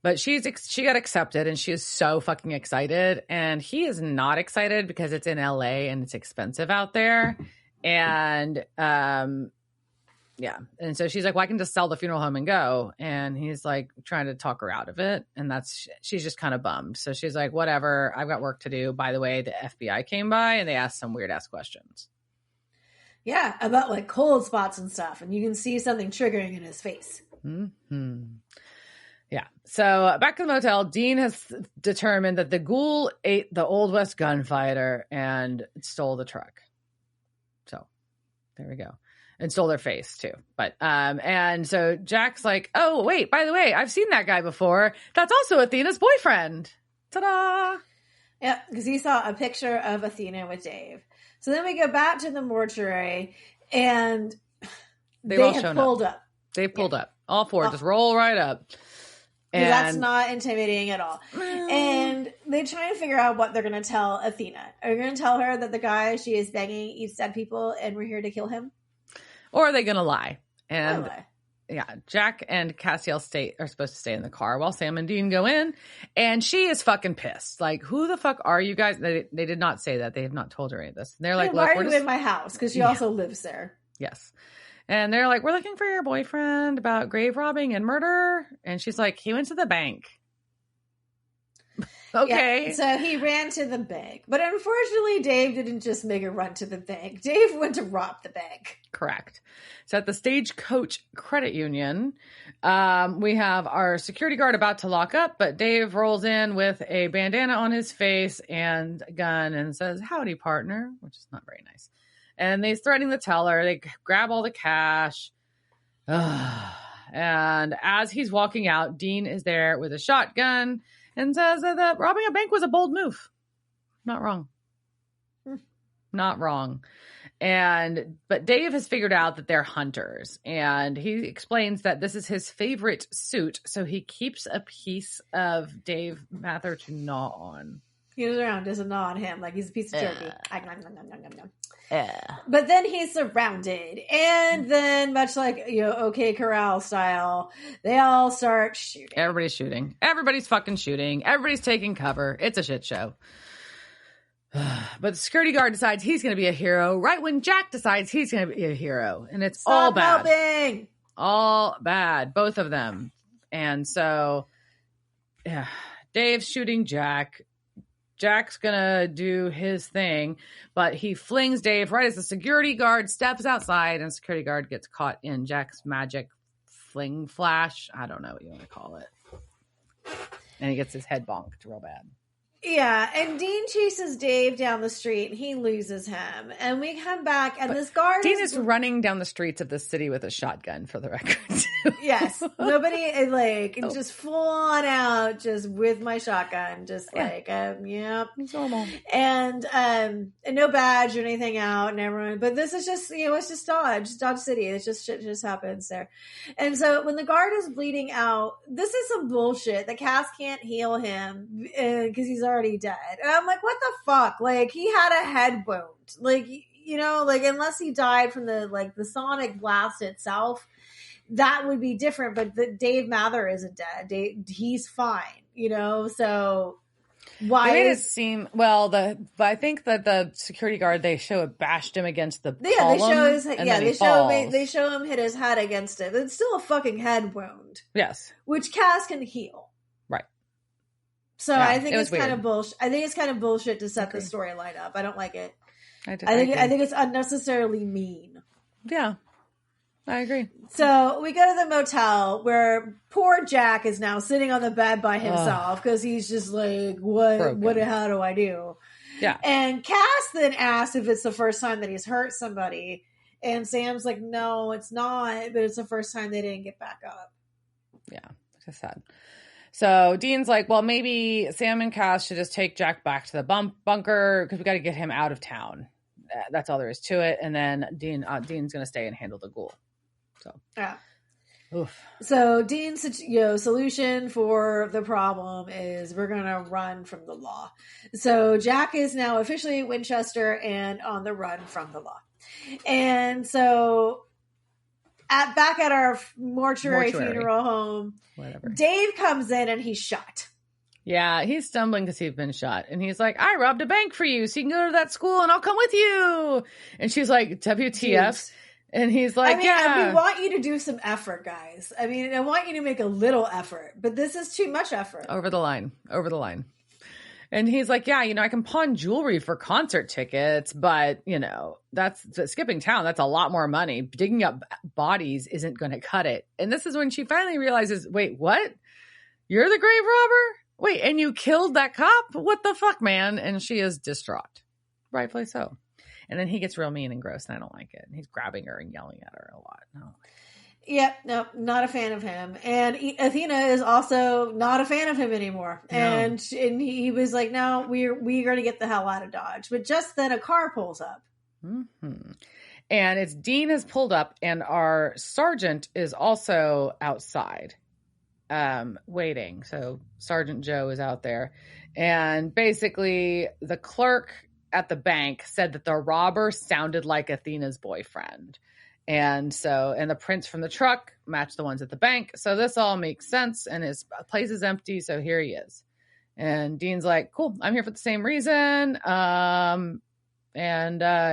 But she got accepted, and she is so fucking excited, and he is not excited because it's in LA and it's expensive out there. And yeah. And so she's like, well, I can just sell the funeral home and go. And he's like trying to talk her out of it. And she's just kind of bummed. So she's like, whatever, I've got work to do. By the way, the FBI came by and they asked some weird ass questions. Yeah. About like cold spots and stuff. And you can see something triggering in his face. Mm-hmm. Yeah. So back to the motel, Dean has determined that the ghoul ate the Old West gunfighter and stole the truck. So there we go. And stole their face too. But and so Jack's like, oh wait, by the way, I've seen that guy before. That's also Athena's boyfriend. Ta-da! Yeah, because he saw a picture of Athena with Dave. So then we go back to the mortuary, and they have pulled up. They've pulled up. All four just roll right up. And that's not intimidating at all. And they try to figure out what they're going to tell Athena. Are you going to tell her that the guy she is banging eats dead people and we're here to kill him? Or are they going to lie? And yeah, Jack and Cassiel are supposed to stay in the car while Sam and Dean go in. And she is fucking pissed. Like, who the fuck are you guys? They did not say that. They have not told her any of this. And they're like, why are you in my house? Because she also lives there. Yes. And they're like, we're looking for your boyfriend about grave robbing and murder. And she's like, he went to the bank. Okay. Yeah, so he ran to the bank. But unfortunately, Dave didn't just make a run to the bank. Dave went to rob the bank. Correct. So at the Stagecoach Credit Union, we have our security guard about to lock up, but Dave rolls in with a bandana on his face and a gun and says, howdy, partner, which is not very nice. And they're threatening the teller. They grab all the cash. And as he's walking out, Dean is there with a shotgun and says that robbing a bank was a bold move. Not wrong. Not wrong. But Dave has figured out that they're hunters, and he explains that this is his favorite suit, so he keeps a piece of Dave Mather to gnaw on. He goes around, does a gnaw on him like he's a piece of jerky. But then he's surrounded, and then much like OK Corral style, they all start shooting. Everybody's shooting. Everybody's fucking shooting. Everybody's taking cover. It's a shit show. But the security guard decides he's going to be a hero right when Jack decides he's going to be a hero. And it's Stop all bad. helping. All bad. Both of them. And so, yeah, Dave's shooting Jack. Jack's going to do his thing, but he flings Dave right as the security guard steps outside, and the security guard gets caught in Jack's magic fling flash. I don't know what you want to call it. And he gets his head bonked real bad. Yeah, and Dean chases Dave down the street, and he loses him. And we come back, and this guard Dean is running down the streets of the city with a shotgun, for the record. Yes, nobody like just full on out, just with my shotgun, just yep, it's normal. And no badge or anything out, and everyone. But this is just it's just Dodge City. It's just shit just happens there. And so when the guard is bleeding out, this is some bullshit. The cast can't heal him because he's already dead. And I'm like, what the fuck? Like, he had a head wound. Like, unless he died from the sonic blast itself, that would be different. But Dave Mather isn't dead. He's fine, so why they made it seem but I think that the security guard, they show it bashed him against the column, they show him hit his head against it. It's still a fucking head wound. Yes. Which Cass can heal. Right. So yeah, I think it's kind of bullshit. I think it's kind of bullshit to set the storyline up. I don't like it. I think it's unnecessarily mean. Yeah, I agree. So we go to the motel where poor Jack is now sitting on the bed by himself because he's just like, how do I do? Yeah. And Cass then asks if it's the first time that he's hurt somebody. And Sam's like, no, it's not. But it's the first time they didn't get back up. Yeah, it's just sad. So Dean's like, well, maybe Sam and Cass should just take Jack back to the bunker because we got to get him out of town. That's all there is to it. And then Dean's going to stay and handle the ghoul. So yeah. Oof. So Dean's solution for the problem is we're going to run from the law. So Jack is now officially at Winchester and on the run from the law. And so back at our mortuary funeral home, whatever, Dave comes in and he's shot. Yeah, he's stumbling because he's been shot. And he's like, I robbed a bank for you so you can go to that school and I'll come with you. And she's like, WTF? Jeez. And he's like, we want you to do some effort, guys. I mean, I want you to make a little effort, but this is too much effort. Over the line. And he's like, yeah, I can pawn jewelry for concert tickets, but, that's skipping town. That's a lot more money. Digging up bodies isn't going to cut it. And this is when she finally realizes, wait, what? You're the grave robber? Wait, and you killed that cop? What the fuck, man? And she is distraught. Rightfully so. And then he gets real mean and gross, and I don't like it. And he's grabbing her and yelling at her a lot. No. Yep, no, not a fan of him. And Athena is also not a fan of him anymore. No. And he was like, no, we're going to get the hell out of Dodge. But just then a car pulls up. Mm-hmm. And it's Dean has pulled up, and our sergeant is also outside waiting. So Sergeant Joe is out there. And basically the clerk at the bank said that the robber sounded like Athena's boyfriend. And the prints from the truck match the ones at the bank. So this all makes sense. And his place is empty. So here he is. And Dean's like, cool, I'm here for the same reason. And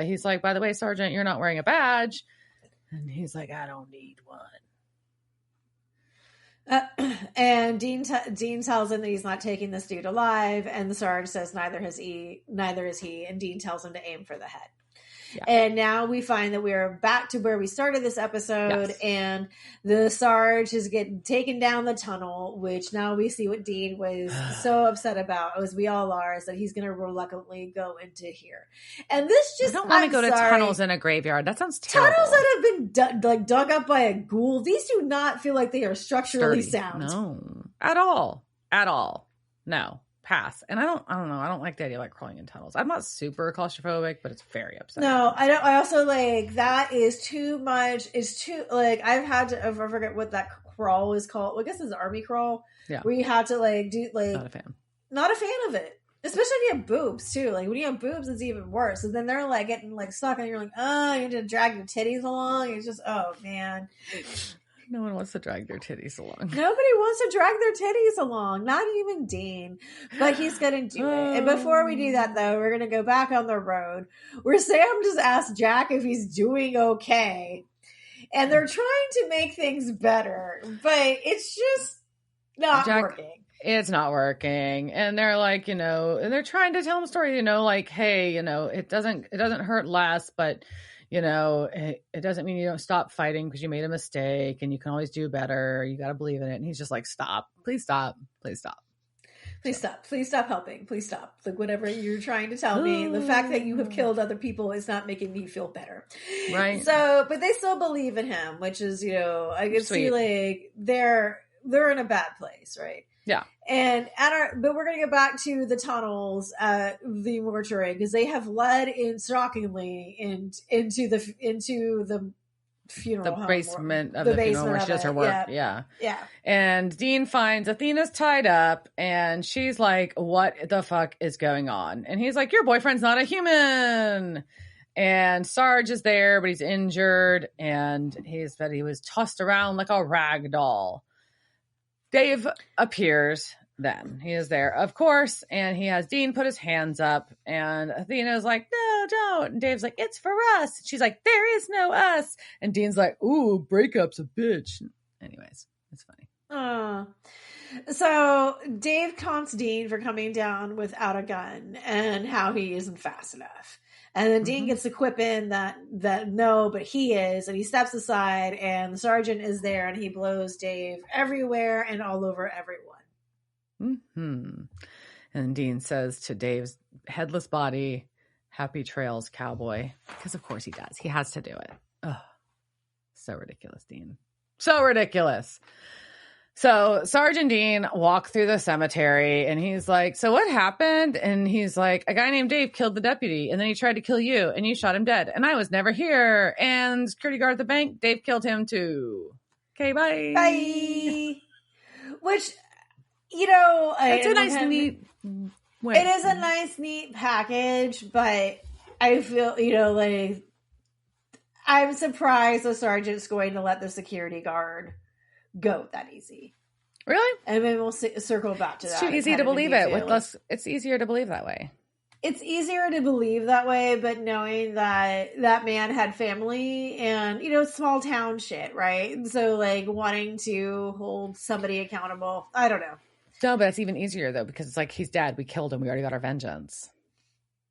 he's like, by the way, Sergeant, you're not wearing a badge. And he's like, I don't need one. And Dean tells him that he's not taking this dude alive, and the sergeant says neither is he, and Dean tells him to aim for the head. Yeah. And now we find that we are back to where we started this episode, yes. And the Sarge is getting taken down the tunnel, which now we see what Dean was so upset about, as we all are, is that he's going to reluctantly go into here. And this just, I don't want to go to tunnels in a graveyard. That sounds terrible. Tunnels that have been dug up by a ghoul, these do not feel like they are structurally sound. No, at all. No. Pass. And I don't know. I don't like the idea of crawling in tunnels. I'm not super claustrophobic, but it's very upsetting. No, I don't. I also that is too much. It's too I've had to. I forget what that crawl is called. Well, I guess it's army crawl. Yeah. Where you have to do Not a fan. Not a fan of it. Especially if you have boobs too. When you have boobs, it's even worse. And then they're getting stuck, and you're you have to drag your titties along. It's just, oh man. No one wants to drag their titties along. Nobody wants to drag their titties along, not even Dean. But he's going to do it. And before we do that, though, we're going to go back on the road where Sam just asked Jack if he's doing okay. And they're trying to make things better, but it's just not working. It's not working. And they're like, and they're trying to tell him a story, like, hey, it doesn't hurt less, but it doesn't mean you don't stop fighting because you made a mistake and you can always do better. You got to believe in it. And he's just like, stop, please stop, please stop. Please stop helping. Please stop. Like whatever you're trying to tell me, the fact that you have killed other people is not making me feel better. Right. So, but they still believe in him, which is, I can see like they're in a bad place. Right. Yeah. And but we're going to go back to the tunnels at the mortuary because they have led shockingly into the funeral home, basement of the funeral where she does her work. Yeah. And Dean finds Athena's tied up and she's like, what the fuck is going on? And he's like, your boyfriend's not a human. And Sarge is there, but he's injured and he was tossed around like a rag doll. Dave appears then. He is there, of course, and he has Dean put his hands up, and Athena's like, no, don't. And Dave's like, it's for us. She's like, there is no us. And Dean's like, ooh, breakup's a bitch. Anyways, it's funny. So Dave taunts Dean for coming down without a gun and how he isn't fast enough. And then Dean gets to quip in that no, but he is, and he steps aside, and the sergeant is there, and he blows Dave everywhere and all over everyone. And Dean says to Dave's headless body, happy trails, cowboy. Because of course he does. He has to do it. Oh, so ridiculous, Dean. So ridiculous. So Sarge and Dean walk through the cemetery and he's like, so what happened? And he's like, a guy named Dave killed the deputy and then he tried to kill you and you shot him dead. And I was never here. And security guard at the bank, Dave killed him too. Okay, bye. Bye. Which, it's a nice, neat way. It is a nice, neat package, but I feel, like I'm surprised the sergeant's going to let the security guard go that easy. Really? And maybe we'll circle back to that. It's too easy to believe it. With less, it's easier to believe that way. It's easier to believe that way, but knowing that that man had family and, small town shit, right? So, like, wanting to hold somebody accountable. I don't know. No, but it's even easier, though, because it's like, he's dead. We killed him. We already got our vengeance.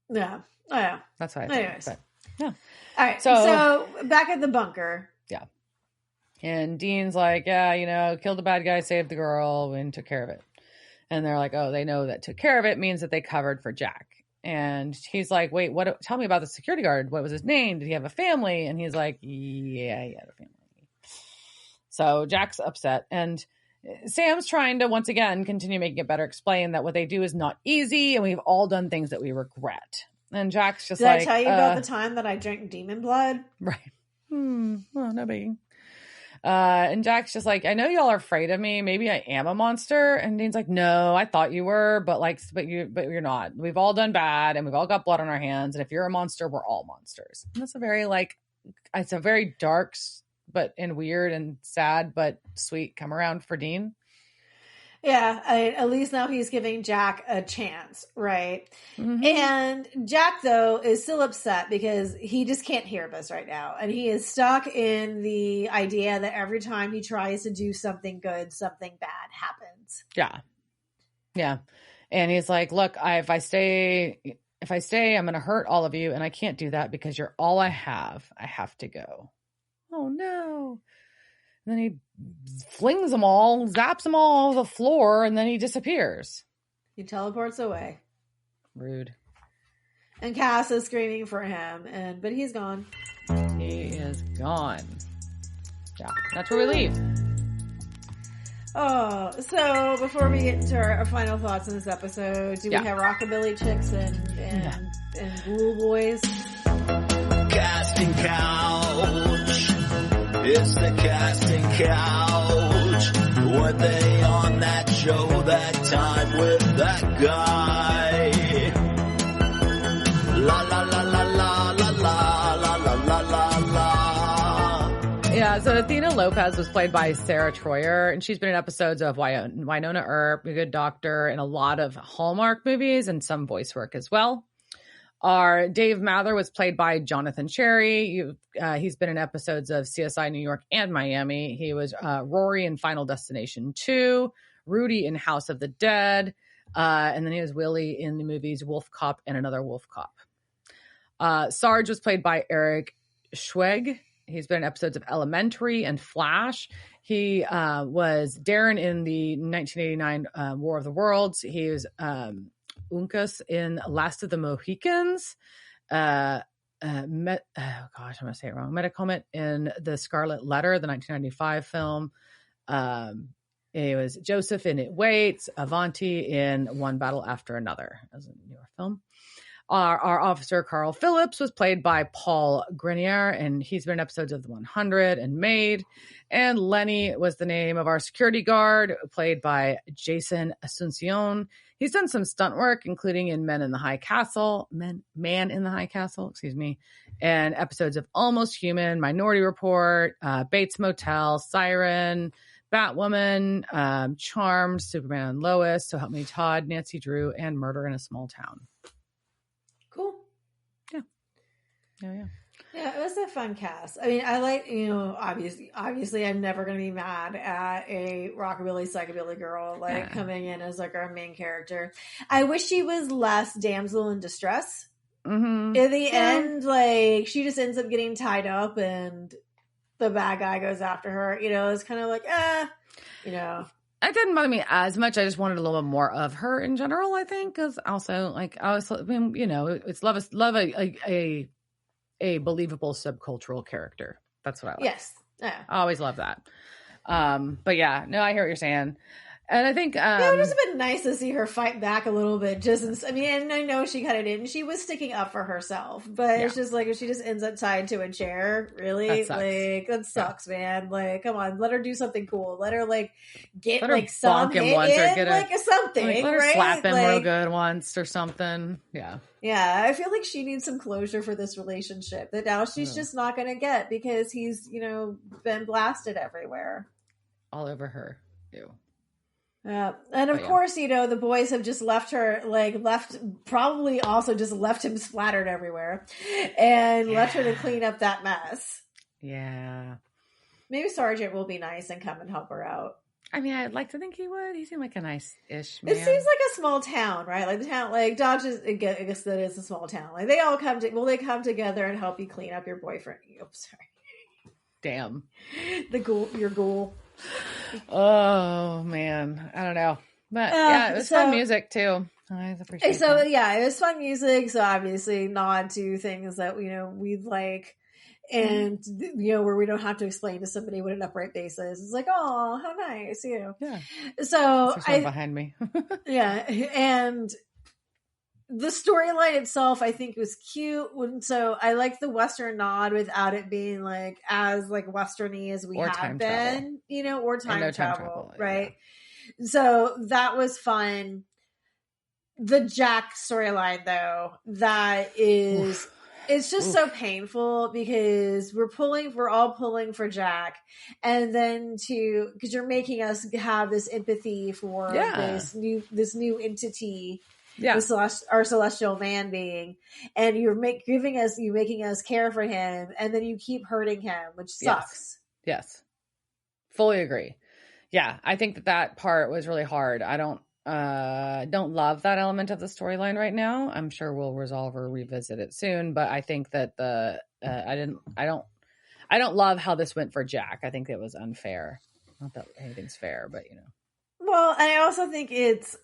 Yeah. Oh, yeah. That's why I think. Anyways. But, yeah. All right. So, back at the bunker. Yeah. And Dean's like, yeah, killed the bad guy, saved the girl, and took care of it. And they're like, oh, they know that took care of it means that they covered for Jack. And he's like, wait, tell me about the security guard. What was his name? Did he have a family? And he's like, yeah, he had a family. So Jack's upset. And Sam's trying to, once again, continue making it better, explain that what they do is not easy. And we've all done things that we regret. And Jack's just Did I tell you about the time that I drank demon blood? Right. Well, no biggie. And Jack's just like, I know y'all are afraid of me. Maybe I am a monster. And Dean's like, no, I thought you were, but you're not. We've all done bad and we've all got blood on our hands. And if you're a monster, we're all monsters. And that's it's a very dark, and weird and sad, but sweet come around for Dean. Yeah, at least now he's giving Jack a chance, right? Mm-hmm. And Jack, though, is still upset because he just can't hear us right now. And he is stuck in the idea that every time he tries to do something good, something bad happens. Yeah. Yeah. And he's like, look, if I stay, I'm going to hurt all of you. And I can't do that because you're all I have. I have to go. Oh, no. And then he flings them all, zaps them all over the floor, and then he disappears. He teleports away. Rude. And Cass is screaming for him, but he's gone. He is gone. Yeah, that's where we leave. Oh, so before we get into our final thoughts on this episode, do we have Rockabilly Chicks and Ghoul Boys? Casting Couch. It's the casting couch. Were they on that show that time with that guy? La la la la la la la la la la la. Yeah, Yeah, so Athena Lopez was played by Sarah Troyer, and she's been in episodes of Winona Earp, A Good Doctor, and a lot of Hallmark movies and some voice work as well. Our Dave Mather was played by Jonathan Cherry. He's been in episodes of CSI New York and Miami. He was Rory in Final Destination 2, Rudy in House of the Dead, and then he was Willie in the movies Wolf Cop and Another Wolf Cop. Sarge was played by Eric Schweg. He's been in episodes of Elementary and Flash. He was Darren in the 1989 War of the Worlds. He was Uncas in Last of the Mohicans. I'm going to say it wrong. Metacomet in The Scarlet Letter, the 1995 film. It was Joseph in It Waits. Avanti in One Battle After Another. That was a newer film. Our officer, Carl Phillips, was played by Paul Grenier, and he's been in episodes of The 100 and Made. And Lenny was the name of our security guard, played by Jason Asuncion. He's done some stunt work, including in Man in the High Castle, and episodes of Almost Human, Minority Report, Bates Motel, Siren, Batwoman, Charmed, Superman and Lois, So Help Me Todd, Nancy Drew, and Murder in a Small Town. Cool. Yeah, it was a fun cast. I mean, I like, obviously I'm never going to be mad at a rockabilly psychobilly girl coming in as like our main character. I wish she was less damsel in distress. Mm-hmm. In the end, like she just ends up getting tied up and the bad guy goes after her. It's kind of like, It didn't bother me as much. I just wanted a little bit more of her in general, I think, because also, it's love a believable subcultural character. That's what I like. Yes. Yeah. I always love that. But yeah, no, I hear what you're saying. And I think... it would have been nice to see her fight back a little bit. And I know she kind of did, and she was sticking up for herself. But it's just like, if she just ends up tied to a chair, really? That sucks, man. Like, come on, let her do something cool. Let her, get, some hit once in, or get something, let her right? slap him real good once or something. Yeah. Yeah, I feel like she needs some closure for this relationship that now she's just not going to get because he's, been blasted everywhere. All over her, too. And of course, the boys have just left her, probably also just left him splattered everywhere and left her to clean up that mess. Yeah. Maybe Sergeant will be nice and come and help her out. I mean, I'd like to think he would. He seemed like a nice-ish man. It seems like a small town, right? Like the town, Dodge is, I guess that is a small town. Like they all come together and help you clean up your boyfriend. Oops, sorry. Damn. Your ghoul. Oh man, I don't know, but yeah, it was fun music too. I appreciate. So that. Yeah, it was fun music. So obviously, nod to things that we like, and where we don't have to explain to somebody what an upright bass is. It's like, oh, how nice, Yeah. So behind me. Yeah, and the storyline itself, I think, was cute. So I like the Western nod without it being as Westerny as we have been, or time travel, right? Yeah. So that was fun. The Jack storyline, though, that is, it's just so painful because we're all pulling for Jack, and then because you're making us have this empathy for this new entity. Yeah, our celestial man being, and you're making us care for him, and then you keep hurting him, which sucks. Yes. Fully agree. Yeah, I think that part was really hard. I don't love that element of the storyline right now. I'm sure we'll resolve or revisit it soon, but I think that I don't love how this went for Jack. I think it was unfair. Not that anything's fair, but Well, I also think it's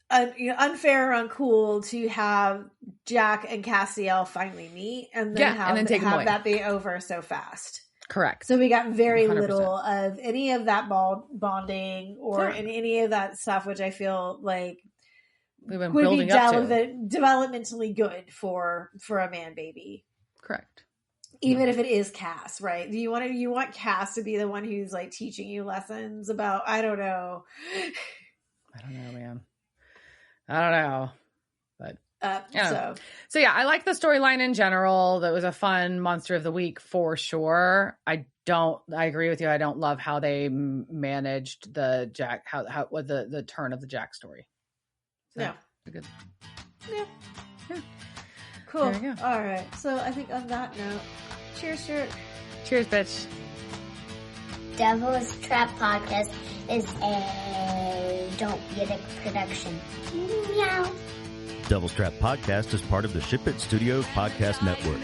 unfair or uncool to have Jack and Castiel finally meet and then have that be over so fast. Correct. So we got very 100%. Little of any of that bonding or any of that stuff, which I feel like we've been building up to. Developmentally good for a man baby. Correct. Even if it is Cass, right? Do you want Cass to be the one who's teaching you lessons about? I don't know, man. I don't know, but so yeah, I like the storyline in general. That was a fun monster of the week for sure. I I agree with you. I don't love how they managed the Jack, how was the turn of the Jack story. So, yeah. Good. Yeah. Cool. All right. So I think on that note, cheers, Stuart. Cheers, bitch. Devil's Trap Podcast is a Don't Be a Dick production. Meow. Devil's Trap Podcast is part of the Ship It Studios Podcast Network.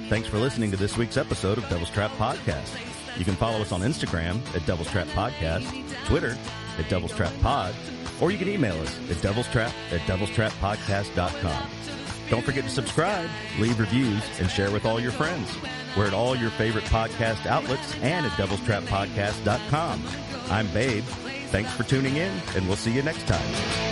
Thanks for listening to this week's episode of Devil's Trap Podcast. You can follow us on Instagram at Devil's Trap Podcast, Twitter at Devil's Trap Pod, or you can email us at devilstrap@devilstrappodcast.com. Don't forget to subscribe, leave reviews, and share with all your friends. We're at all your favorite podcast outlets and at devilstrappodcast.com. I'm Babe. Thanks for tuning in, and we'll see you next time.